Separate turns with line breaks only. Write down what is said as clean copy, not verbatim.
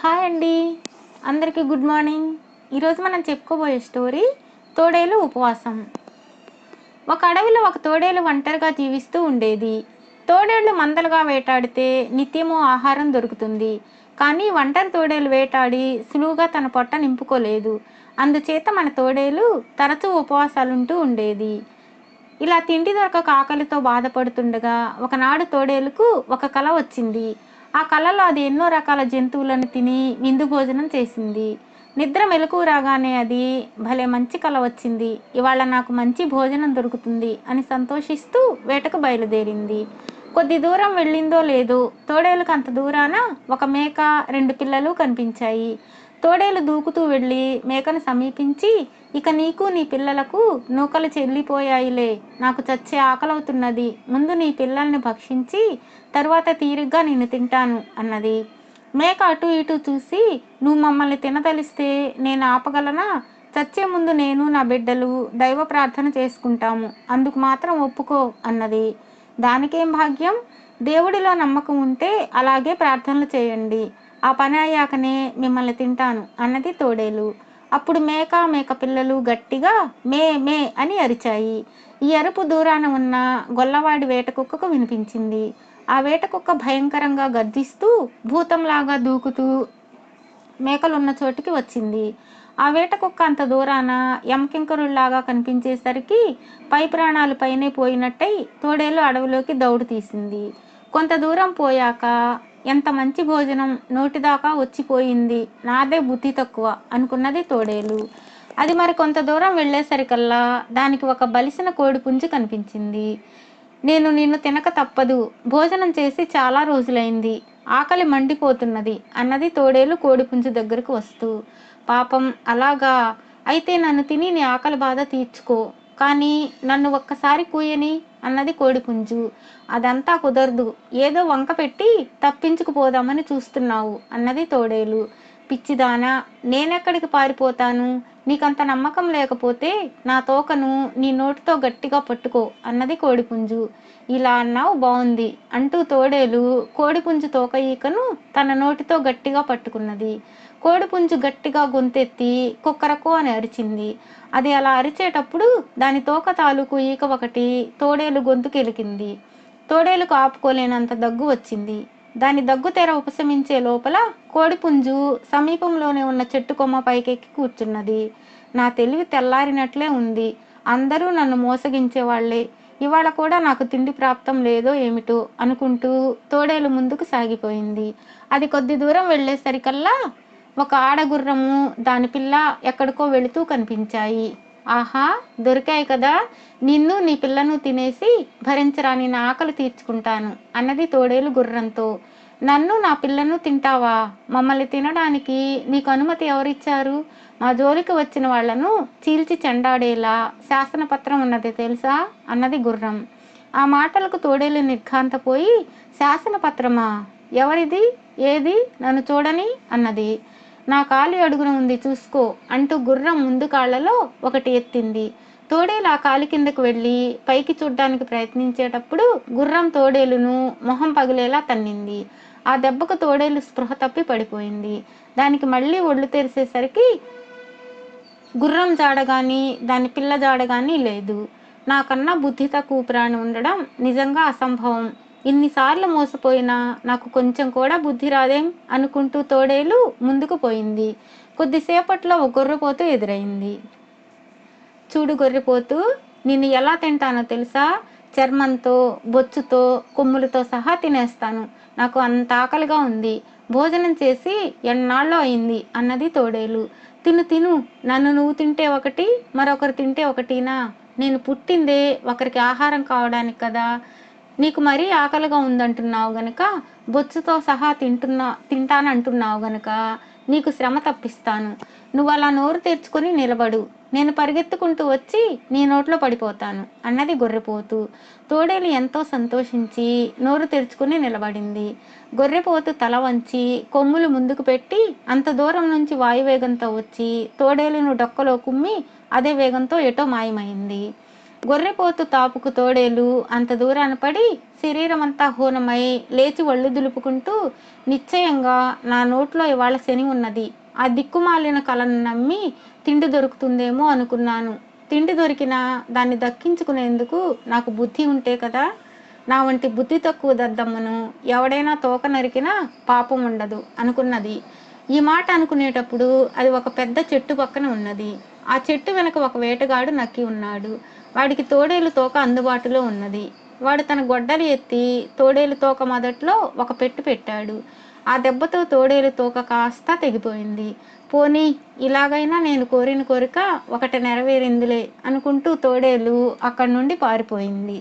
Hi అండి. అందరికీ good morning. ఈరోజు మనం చెప్పుకోబోయే స్టోరీ తోడేలు ఉపవాసం. ఒక అడవిలో ఒక తోడేలు ఒంటరిగా జీవిస్తూ ఉండేది. తోడేళ్లు మందలుగా వేటాడితే నిత్యము ఆహారం దొరుకుతుంది. కానీ ఒంటరి తోడేలు వేటాడి సులువుగా తన పొట్ట నింపుకోలేదు. అందుచేత మన తోడేలు తరచూ ఉపవాసాలుంటూ ఉండేది. ఇలా తిండి దొరకక ఆకలితో బాధపడుతుండగా ఒకనాడు తోడేలుకు ఒక కల వచ్చింది. ఆ కలలో అది ఎన్నో రకాల జంతువులను తిని విందు భోజనం చేసింది. నిద్ర మెలకువ రాగానే అది భలే మంచి కల వచ్చింది, ఇవాళ నాకు మంచి భోజనం దొరుకుతుంది అని సంతోషిస్తూ వేటకు బయలుదేరింది. కొద్ది దూరం వెళ్ళిందో లేదో తోడేలుకు అంత దూరాన ఒక మేక, 2 పిల్లలు కనిపించాయి. తోడేలు దూకుతూ వెళ్ళి మేకను సమీపించి, ఇక నీకు నీ పిల్లలకు నూకలు చెల్లిపోయాయిలే, నాకు చచ్చే ఆకలవుతున్నది, ముందు నీ పిల్లల్ని భక్షించి తరువాత తీరిగ్గా నేను తింటాను అన్నది. మేక అటు ఇటు చూసి, నువ్వు మమ్మల్ని తినదలిస్తే నేను ఆపగలనా? చచ్చే ముందు నేను నా బిడ్డలు దైవ ప్రార్థన చేసుకుంటాము, అందుకు మాత్రం ఒప్పుకో అన్నది. దానికేం భాగ్యం, దేవుడిలో నమ్మకం ఉంటే అలాగే ప్రార్థనలు చేయండి, ఆ పని అయ్యాకనే మిమ్మల్ని తింటాను అన్నది తోడేలు. అప్పుడు మేక పిల్లలు గట్టిగా మే మే అని అరిచాయి. ఈ అరుపు దూరాన ఉన్న గొల్లవాడి వేటకుక్కకు వినిపించింది. ఆ వేటకుక్క భయంకరంగా గర్జిస్తూ భూతంలాగా దూకుతూ మేకలున్న చోటికి వచ్చింది. ఆ వేటకుక్క అంత దూరాన యమకింకరుల్లాగా కనిపించేసరికి పై ప్రాణాలు పైనే పోయినట్టయి తోడేలు అడవిలోకి దౌడు తీసింది. కొంత దూరం పోయాక, ఎంత మంచి భోజనం నోటిదాకా వచ్చిపోయింది, నాదే బుద్ధి తక్కువ అనుకున్నది తోడేలు. అది మరి కొంత దూరం వెళ్ళేసరికల్లా దానికి ఒక బలిసిన కోడిపుంజు కనిపించింది. నేను నిన్ను తినక తప్పదు, భోజనం చేసి చాలా రోజులైంది, ఆకలి మండిపోతున్నది అన్నది తోడేలు కోడిపుంజు దగ్గరకు వస్తూ. పాపం అలాగా, అయితే నన్ను తిని నీ ఆకలి బాధ తీర్చుకో, కానీ నన్ను ఒక్కసారి కూయని అన్నది కోడిపుంజు. అదంతా కుదరదు, ఏదో వంక పెట్టి తప్పించుకుపోదామని చూస్తున్నావు అన్నది తోడేలు. పిచ్చిదానా, నేనెక్కడికి పారిపోతాను, నీకంత నమ్మకం లేకపోతే నా తోకను నీ నోటితో గట్టిగా పట్టుకో అన్నది కోడిపుంజు. ఇలా అన్నావు బాగుంది అంటూ తోడేలు కోడిపుంజు తోక ఈకను తన నోటితో గట్టిగా పట్టుకున్నది. కోడిపుంజు గట్టిగా గొంతెత్తి కుక్కరకు అని అరిచింది. అది అలా అరిచేటప్పుడు దాని తోక తాలూకు ఈక ఒకటి తోడేలు గొంతుకెలికింది. తోడేలుకు ఆపుకోలేనంత దగ్గు వచ్చింది. దాని దగ్గు తెర ఉపశమించే లోపల కోడిపుంజు సమీపంలోనే ఉన్న చెట్టు కొమ్మ పైకెక్కి కూర్చున్నది. నా తెలివి తెల్లారినట్లే ఉంది, అందరూ నన్ను మోసగించేవాళ్లే, ఇవాళ కూడా నాకు తిండి ప్రాప్తం లేదో ఏమిటో అనుకుంటూ తోడేలు ముందుకు సాగిపోయింది. అది కొద్ది దూరం వెళ్ళేసరికల్లా ఒక ఆడగుర్రము, దాని పిల్ల ఎక్కడికో వెళుతూ కనిపించాయి. ఆహా, దొరికాయి కదా, నిన్ను నీ పిల్లను తినేసి భరించరాని నా ఆకలి తీర్చుకుంటాను అన్నది తోడేలు గుర్రంతో. నన్ను నా పిల్లను తింటావా? మమ్మల్ని తినడానికి నీకు అనుమతి ఎవరిచ్చారు? మా జోలికి వచ్చిన వాళ్లను చీల్చి చెండాడేలా శాసనపత్రం ఉన్నది తెలుసా అన్నది గుర్రం. ఆ మాటలకు తోడేలు నిర్ఘాంతపోయి, శాసనపత్రమా? ఎవరిది? ఏది? నన్ను చూడని అన్నది. నా కాలి అడుగున ఉంది, చూసుకో అంటూ గుర్రం ముందు కాళ్లలో ఒకటి ఎత్తింది. తోడేలు ఆ కాలి కిందకు వెళ్ళి పైకి చూడ్డానికి ప్రయత్నించేటప్పుడు గుర్రం తోడేలును మొహం పగిలేలా తన్నింది. ఆ దెబ్బకు తోడేలు స్పృహ తప్పి పడిపోయింది. దానికి మళ్ళీ ఒళ్ళు తెరిసేసరికి గుర్రం జాడగాని దాని పిల్ల జాడగాని లేదు. నాకన్నా బుద్ధి తక్కువ ప్రాణి ఉండడం నిజంగా అసంభవం, ఇన్నిసార్లు మోసపోయినా నాకు కొంచెం కూడా బుద్ధి రాదేం అనుకుంటూ తోడేలు ముందుకు పోయింది. కొద్దిసేపట్లో ఒక గొర్రెపోతు ఎదురైంది. చూడు గొర్రెపోతు, నిన్ను ఎలా తింటానో తెలుసా? చర్మంతో, బొచ్చుతో, కొమ్ములతో సహా తినేస్తాను, నాకు అంత ఆకలిగా ఉంది, భోజనం చేసి ఎన్నాళ్ళో అయింది అన్నది తోడేలు. తిను తిను, నన్ను నువ్వు తింటే ఒకటి, మరొకరు తింటే ఒకటినా? నేను పుట్టిందే ఒకరికి ఆహారం కావడానికి కదా. నీకు మరీ ఆకలిగా ఉందంటున్నావు గనక, బొచ్చుతో సహా తింటానంటున్నావు గనక నీకు శ్రమ తప్పిస్తాను. నువ్వు అలా నోరు తెరుచుకొని నిలబడు, నేను పరిగెత్తుకుంటూ వచ్చి నీ నోట్లో పడిపోతాను అన్నది గొర్రెపోతు. తోడేలు ఎంతో సంతోషించి నోరు తెరుచుకుని నిలబడింది. గొర్రెపోతు తల వంచి కొమ్ములు ముందుకు పెట్టి అంత దూరం నుంచి వాయువేగంతో వచ్చి తోడేలును డొక్కలో కుమ్మి అదే వేగంతో ఎటో మాయమైంది. గొర్రెపోతు తాపుకు తోడేలు అంత దూరాన పడి శరీరం అంతా హూనమై లేచి ఒళ్ళు దులుపుకుంటూ, నిశ్చయంగా నా నోట్లో ఇవాళ శని ఉన్నది, ఆ దిక్కుమాలిన కలను నమ్మి తిండి దొరుకుతుందేమో అనుకున్నాను. తిండి దొరికినా దాన్ని దక్కించుకునేందుకు నాకు బుద్ధి ఉంటే కదా. నా వంటి బుద్ధి తక్కువ దద్దమ్మను ఎవడైనా తోక నరికినా పాపం ఉండదు అనుకున్నది. ఈ మాట అనుకునేటప్పుడు అది ఒక పెద్ద చెట్టు పక్కన ఉన్నది. ఆ చెట్టు వెనక ఒక వేటగాడు నక్కి ఉన్నాడు. వాడికి తోడేలు తోక అందుబాటులో ఉన్నది. వాడు తన గొడ్డలి ఎత్తి తోడేలు తోక మొదట్లో ఒక పెట్టు పెట్టాడు. ఆ దెబ్బతో తోడేలు తోక కాస్త తెగిపోయింది. పోనీ ఇలాగైనా నేను కోరిన కోరిక ఒకటి నెరవేరిందిలే అనుకుంటూ తోడేలు అక్కడి నుండి పారిపోయింది.